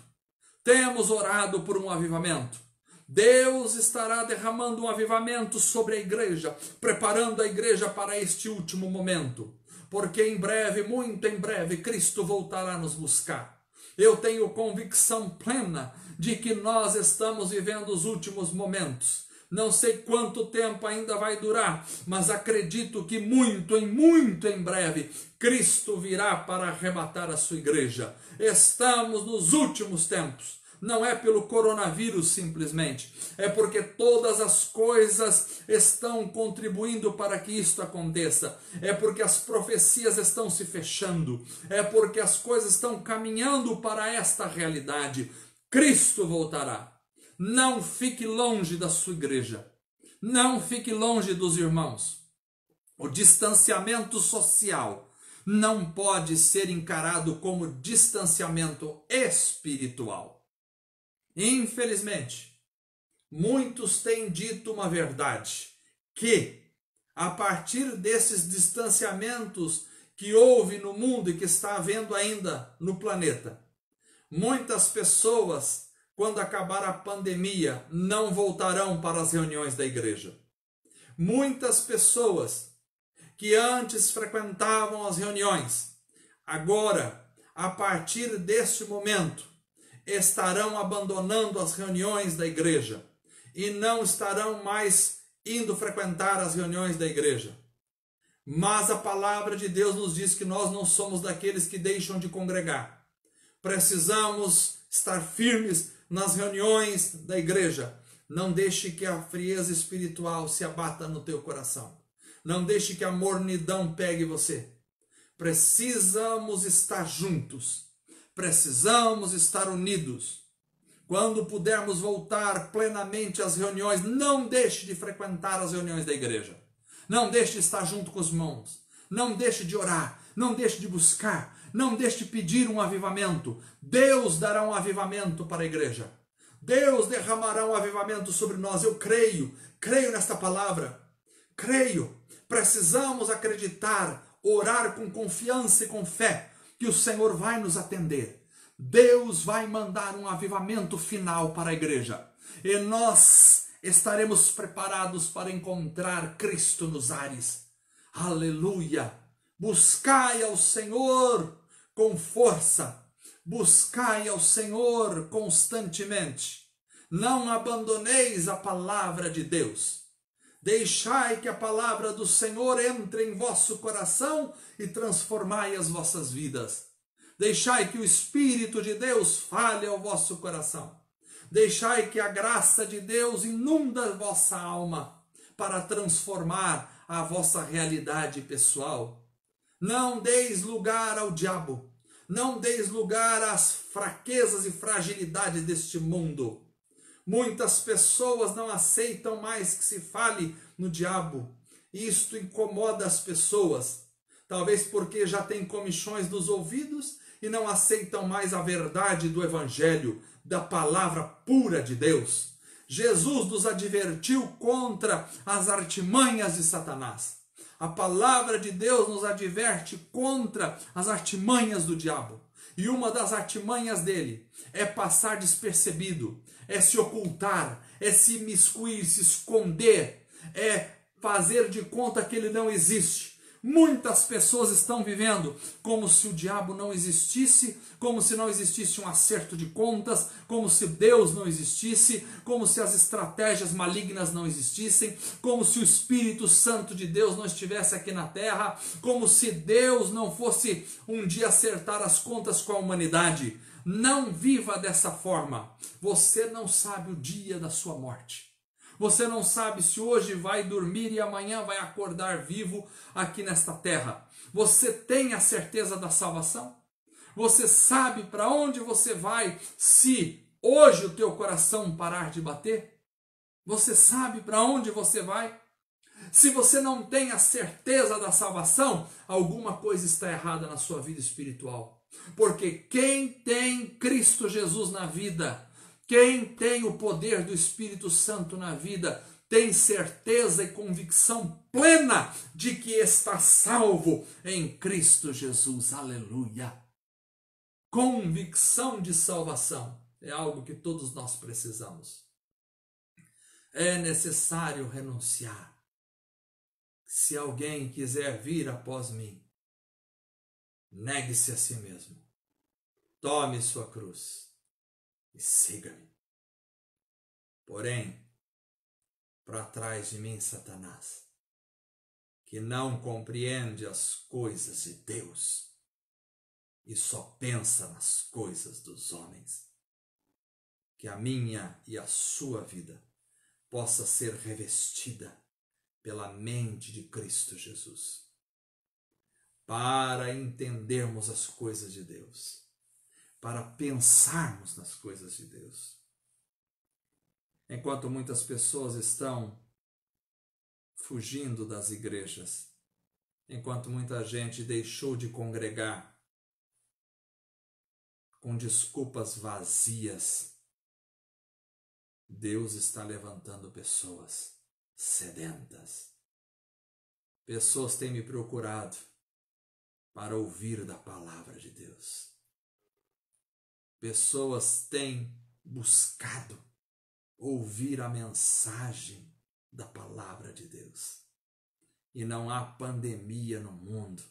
temos orado por um avivamento. Deus estará derramando um avivamento sobre a igreja, preparando a igreja para este último momento, porque em breve, muito em breve, Cristo voltará nos buscar. Eu tenho convicção plena de que nós estamos vivendo os últimos momentos. Não sei quanto tempo ainda vai durar, mas acredito que muito em breve, Cristo virá para arrebatar a sua igreja. Estamos nos últimos tempos. Não é pelo coronavírus simplesmente, é porque todas as coisas estão contribuindo para que isto aconteça, é porque as profecias estão se fechando, é porque as coisas estão caminhando para esta realidade. Cristo voltará. Não fique longe da sua igreja, não fique longe dos irmãos. O distanciamento social não pode ser encarado como distanciamento espiritual. Infelizmente, muitos têm dito uma verdade, que a partir desses distanciamentos que houve no mundo e que está havendo ainda no planeta, muitas pessoas, quando acabar a pandemia, não voltarão para as reuniões da igreja. Muitas pessoas que antes frequentavam as reuniões, agora, a partir deste momento, estarão abandonando as reuniões da igreja e não estarão mais indo frequentar as reuniões da igreja. Mas a palavra de Deus nos diz que nós não somos daqueles que deixam de congregar. Precisamos estar firmes nas reuniões da igreja. Não deixe que a frieza espiritual se abata no teu coração. Não deixe que a mornidão pegue você. Precisamos estar juntos. Precisamos estar unidos. Quando pudermos voltar plenamente às reuniões, não deixe de frequentar as reuniões da igreja. Não deixe de estar junto com os irmãos. Não deixe de orar. Não deixe de buscar. Não deixe de pedir um avivamento. Deus dará um avivamento para a igreja. Deus derramará um avivamento sobre nós. Eu creio nesta palavra. Creio. Precisamos acreditar, orar com confiança e com fé, que o Senhor vai nos atender. Deus vai mandar um avivamento final para a igreja. E nós estaremos preparados para encontrar Cristo nos ares. Aleluia! Buscai ao Senhor com força. Buscai ao Senhor constantemente. Não abandoneis a palavra de Deus. Deixai que a palavra do Senhor entre em vosso coração e transformai as vossas vidas. Deixai que o Espírito de Deus fale ao vosso coração. Deixai que a graça de Deus inunda a vossa alma para transformar a vossa realidade pessoal. Não deis lugar ao diabo. Não deis lugar às fraquezas e fragilidades deste mundo. Muitas pessoas não aceitam mais que se fale no diabo. Isto incomoda as pessoas. Talvez porque já têm comichões nos ouvidos e não aceitam mais a verdade do Evangelho, da palavra pura de Deus. Jesus nos advertiu contra as artimanhas de Satanás. A palavra de Deus nos adverte contra as artimanhas do diabo. E uma das artimanhas dele é passar despercebido, é se ocultar, é se imiscuir, se esconder, é fazer de conta que ele não existe. Muitas pessoas estão vivendo como se o diabo não existisse, como se não existisse um acerto de contas, como se Deus não existisse, como se as estratégias malignas não existissem, como se o Espírito Santo de Deus não estivesse aqui na terra, como se Deus não fosse um dia acertar as contas com a humanidade. Não viva dessa forma. Você não sabe o dia da sua morte. Você não sabe se hoje vai dormir e amanhã vai acordar vivo aqui nesta terra. Você tem a certeza da salvação? Você sabe para onde você vai se hoje o teu coração parar de bater? Você sabe para onde você vai? Se você não tem a certeza da salvação, alguma coisa está errada na sua vida espiritual. Porque quem tem Cristo Jesus na vida, quem tem o poder do Espírito Santo na vida, tem certeza e convicção plena de que está salvo em Cristo Jesus. Aleluia! Convicção de salvação é algo que todos nós precisamos. É necessário renunciar. Se alguém quiser vir após mim, negue-se a si mesmo. Tome sua cruz e siga-me. Porém, para trás de mim, Satanás, que não compreende as coisas de Deus e só pensa nas coisas dos homens. Que a minha e a sua vida possa ser revestida pela mente de Cristo Jesus, para entendermos as coisas de Deus, para pensarmos nas coisas de Deus. Enquanto muitas pessoas estão fugindo das igrejas, enquanto muita gente deixou de congregar com desculpas vazias, Deus está levantando pessoas sedentas. Pessoas têm me procurado para ouvir da palavra de Deus. Pessoas têm buscado ouvir a mensagem da palavra de Deus. E não há pandemia no mundo.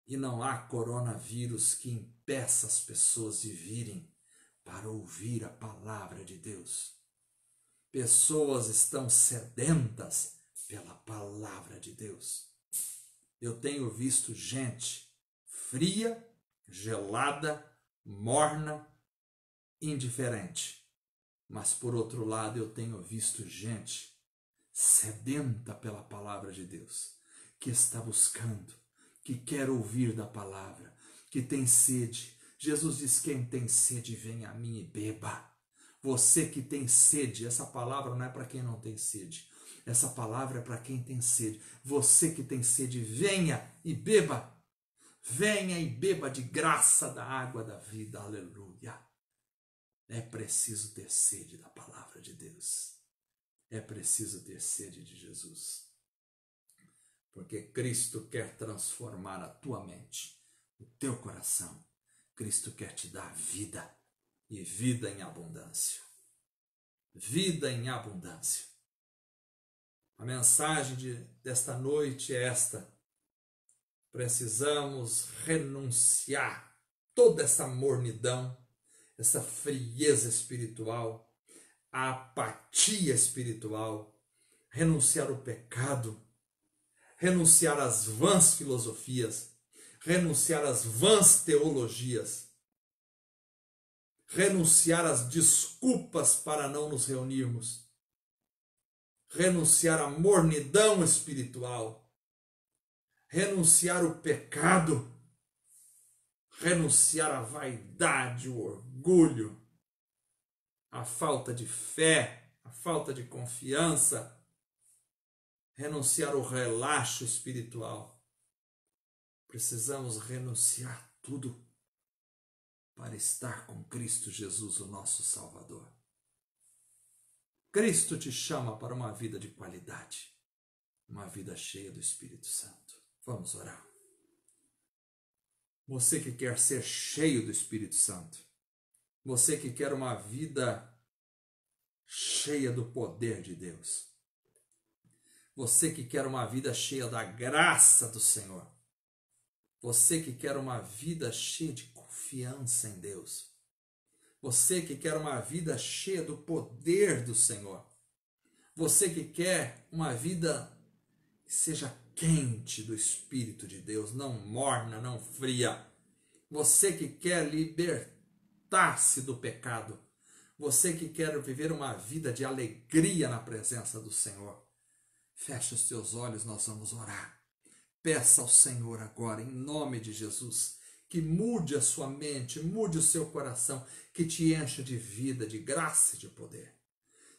E não há coronavírus que impeça as pessoas de virem para ouvir a palavra de Deus. Pessoas estão sedentas pela palavra de Deus. Eu tenho visto gente fria, gelada, morna, indiferente. Mas por outro lado eu tenho visto gente sedenta pela palavra de Deus, que está buscando, que quer ouvir da palavra, que tem sede. Jesus diz: quem tem sede, venha a mim e beba. Você que tem sede, essa palavra não é para quem não tem sede, essa palavra é para quem tem sede. Você que tem sede, venha e beba. Venha e beba de graça da água da vida, aleluia. É preciso ter sede da palavra de Deus. É preciso ter sede de Jesus. Porque Cristo quer transformar a tua mente, o teu coração. Cristo quer te dar vida e vida em abundância. Vida em abundância. A mensagem desta noite é esta. Precisamos renunciar toda essa mornidão, essa frieza espiritual, a apatia espiritual, renunciar ao pecado, renunciar às vãs filosofias, renunciar às vãs teologias, renunciar às desculpas para não nos reunirmos, renunciar à mornidão espiritual, renunciar ao pecado, renunciar à vaidade, o orgulho, a falta de fé, a falta de confiança, renunciar ao relaxo espiritual. Precisamos renunciar tudo para estar com Cristo Jesus, o nosso Salvador. Cristo te chama para uma vida de qualidade, uma vida cheia do Espírito Santo. Vamos orar. Você que quer ser cheio do Espírito Santo, você que quer uma vida cheia do poder de Deus, você que quer uma vida cheia da graça do Senhor, você que quer uma vida cheia de confiança em Deus, você que quer uma vida cheia do poder do Senhor, você que quer uma vida que seja quente do Espírito de Deus, não morna, não fria, você que quer libertar-se do pecado, você que quer viver uma vida de alegria na presença do Senhor, feche os teus olhos, nós vamos orar. Peça ao Senhor agora, em nome de Jesus, que mude a sua mente, mude o seu coração, que te encha de vida, de graça e de poder.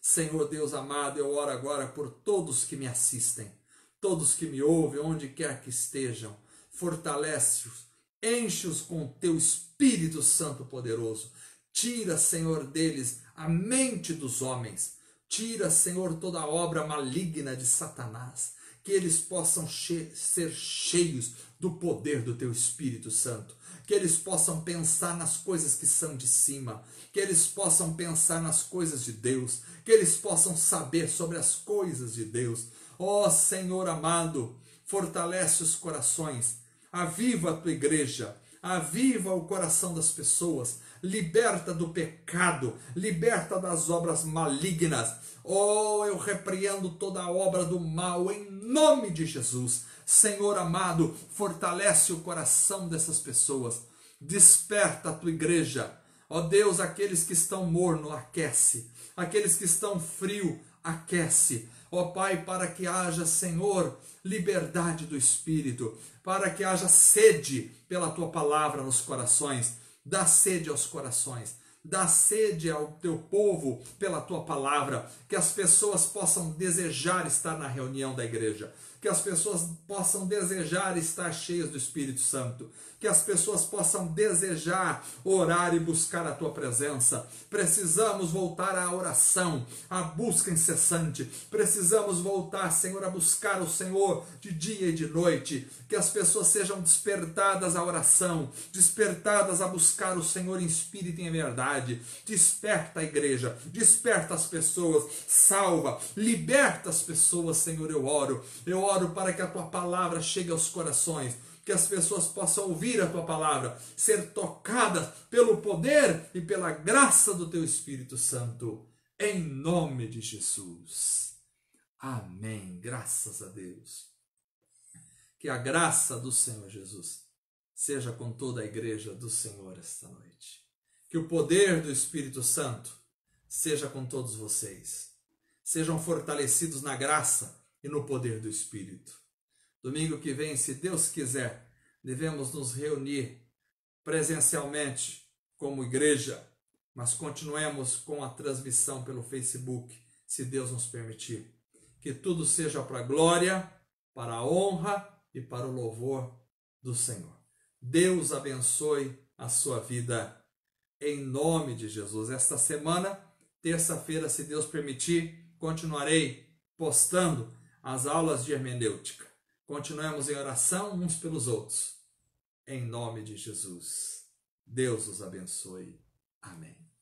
Senhor Deus amado, eu oro agora por todos que me assistem, todos que me ouvem, onde quer que estejam. Fortalece-os, enche-os com o teu Espírito Santo poderoso. Tira, Senhor, deles a mente dos homens. Tira, Senhor, toda a obra maligna de Satanás. Que eles possam ser cheios do poder do teu Espírito Santo. Que eles possam pensar nas coisas que são de cima. Que eles possam pensar nas coisas de Deus. Que eles possam saber sobre as coisas de Deus. Ó Senhor amado, fortalece os corações. Aviva a tua igreja. Aviva o coração das pessoas, liberta do pecado, liberta das obras malignas. Oh, eu repreendo toda a obra do mal em nome de Jesus. Senhor amado, fortalece o coração dessas pessoas, desperta a tua igreja. Ó Deus, aqueles que estão morno, aquece, aqueles que estão frio, aquece. Ó Pai, para que haja, Senhor, liberdade do Espírito, para que haja sede pela Tua palavra nos corações. Dá sede aos corações, dá sede ao Teu povo pela Tua palavra, que as pessoas possam desejar estar na reunião da igreja, que as pessoas possam desejar estar cheias do Espírito Santo, que as pessoas possam desejar orar e buscar a tua presença. Precisamos voltar à oração, à busca incessante. Precisamos voltar, Senhor, a buscar o Senhor de dia e de noite. Que as pessoas sejam despertadas à oração, despertadas a buscar o Senhor em espírito e em verdade. Desperta a igreja, desperta as pessoas, salva, liberta as pessoas, Senhor, eu oro para que a tua palavra chegue aos corações, que as pessoas possam ouvir a tua palavra, ser tocadas pelo poder e pela graça do teu Espírito Santo, em nome de Jesus. Amém. Graças a Deus. Que a graça do Senhor Jesus seja com toda a igreja do Senhor esta noite. Que o poder do Espírito Santo seja com todos vocês. Sejam fortalecidos na graça e no poder do Espírito. Domingo que vem, se Deus quiser, devemos nos reunir presencialmente como igreja, mas continuemos com a transmissão pelo Facebook, se Deus nos permitir. Que tudo seja para a glória, para a honra e para o louvor do Senhor. Deus abençoe a sua vida em nome de Jesus. Esta semana, terça-feira, se Deus permitir, continuarei postando as aulas de hermenêutica. Continuemos em oração uns pelos outros. Em nome de Jesus. Deus os abençoe. Amém.